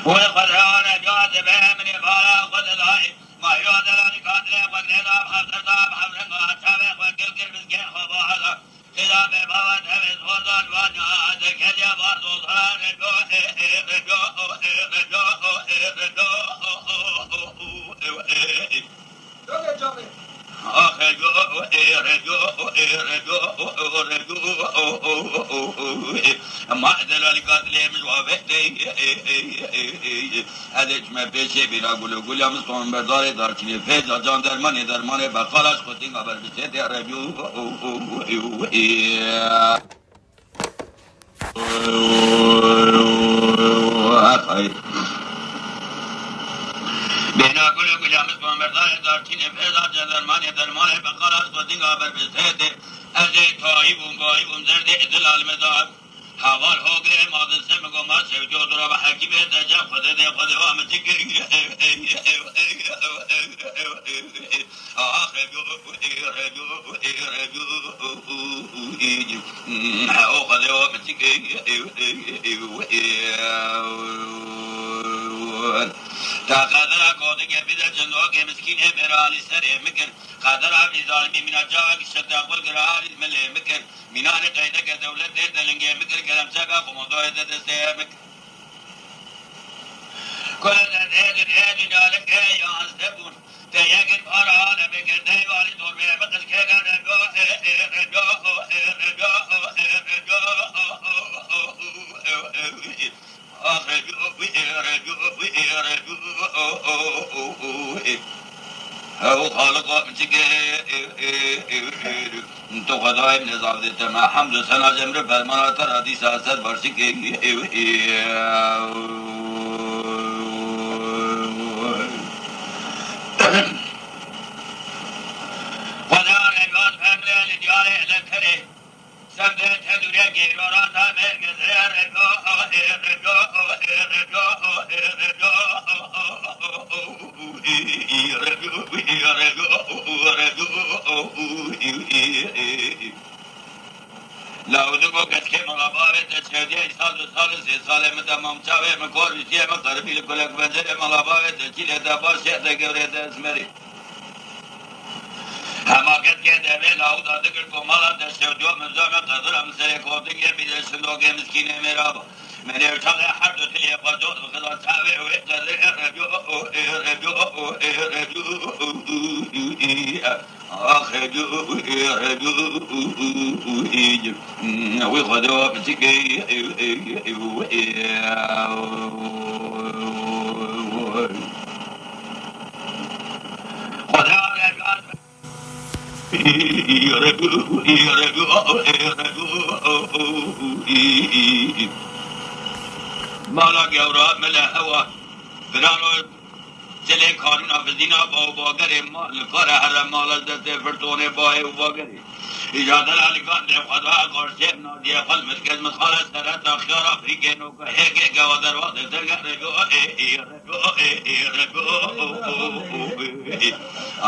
والقدران جاذبه من إبارة قدرائي ما يودلني قدره وقدره بحضرته بحضرته أتابه وكل مسكين خباحة إذا ببوت همز خردان وجاءت كليا برضو ظهر ما ادري قاتل مش وافقتي هذا ما بيشي بلا قول يا مسكون بردار دارتي فيز جان درمان بقالاش خدي خبر بيشي رجو بنا كل يوم مسكون بردار دارتي فيز جان درمان بقالاش خدي خبر بيشي ازي تايبون بايبون زرد ادلال مدار حوال هوگره مادن سمگو ما سوجو درا با حکیم دجا خود ده خود و امتیک آخر جو او خود و امتیک تا قدر کوده که بیدر جنو که مسکین میرانی سر مکر قدر عبی ظالمی من جاوا کی شد قل گرال مل مکر مینان قیده که دولت ده دلنگه مکر کلم سگا قمدو ده دسته مکر کل ده جالک یان سبون تیگن پاران مکر دیوالی دور به مکر که رجو او خالق متك تو خدای نظام دیتا ما حمد و ثنا جمر فرمانات حدیث اثر برسی که خدا رجوات فهمله لدیار اذکره سمده تدوره گیرارات مرگز رجو لاودو کو کس کے ملاباوے تشہدی سال سال سے سال میں تمام چاوے میں کور وچے میں قربی کلک بنجے ملاباوے تچیلے دا باش تے گورے تے اسمری حماقت کے دے لاود ادگر کو مالا تشہدو مزا میں قدر ہم سے کو دے بھی سلو کے مسکین میرا میرے اٹھا حد تھی قدو خدا چاوے ہوئے قدر رجو آخر جو وی خدا بتکی خدا مالا گورا ملا هوا برانو چلے کارونا فزینا باگر مال کار هر مال دست فرتونه باه و باگری ایجاد الالکان ده خدا قرشب نادیه خل مرکز مخالص سرات اخیار افریقه نوکا ہے کہ گوا دروازه درگاه رجو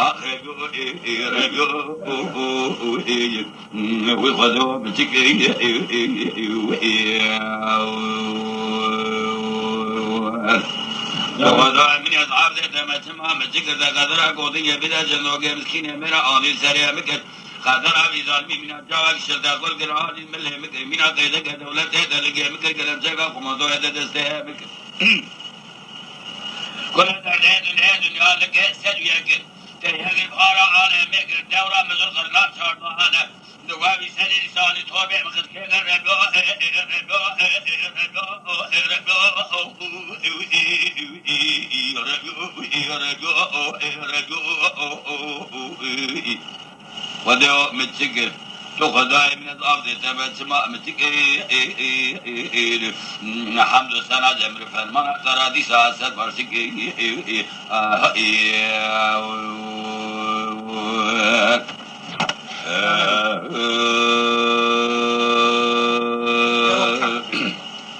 آخر رجو وی خدا بچکی خدا من اصحاب ده ما تمام ذکر ده قدر قودی بیدا جنو که مسکین میرا آلی سریع مکر قدر ابی ظالمی من جاوک شردا کل گرهانی مله مکر مینا قیده که دولت ده دلگی مکر کلم سگا قمدو ده دسته مکر کل در دنیا لکه سجویه کر تیهگی بارا آله مکر دورا مزل قرنات شاردوانه دوابی سری رسالی توبه مکر که ودیو متشکر تو خدای من از آب دیتا بچما متشکر حمد و ثنا جمر فرمان اکتر حدیث آسد برشکر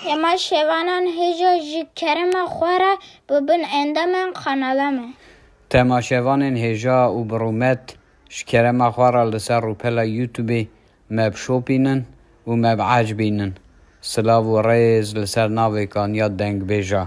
Yama şevanan heja ji kerema xwara bibin endamên kanala me. Temaşevanên hêja û birûmet ji kerema xwe re li ser rûpela YouTubeê me bişopînin û me biecbînin. Silav û rêz li ser navê Kanya Dengbêja.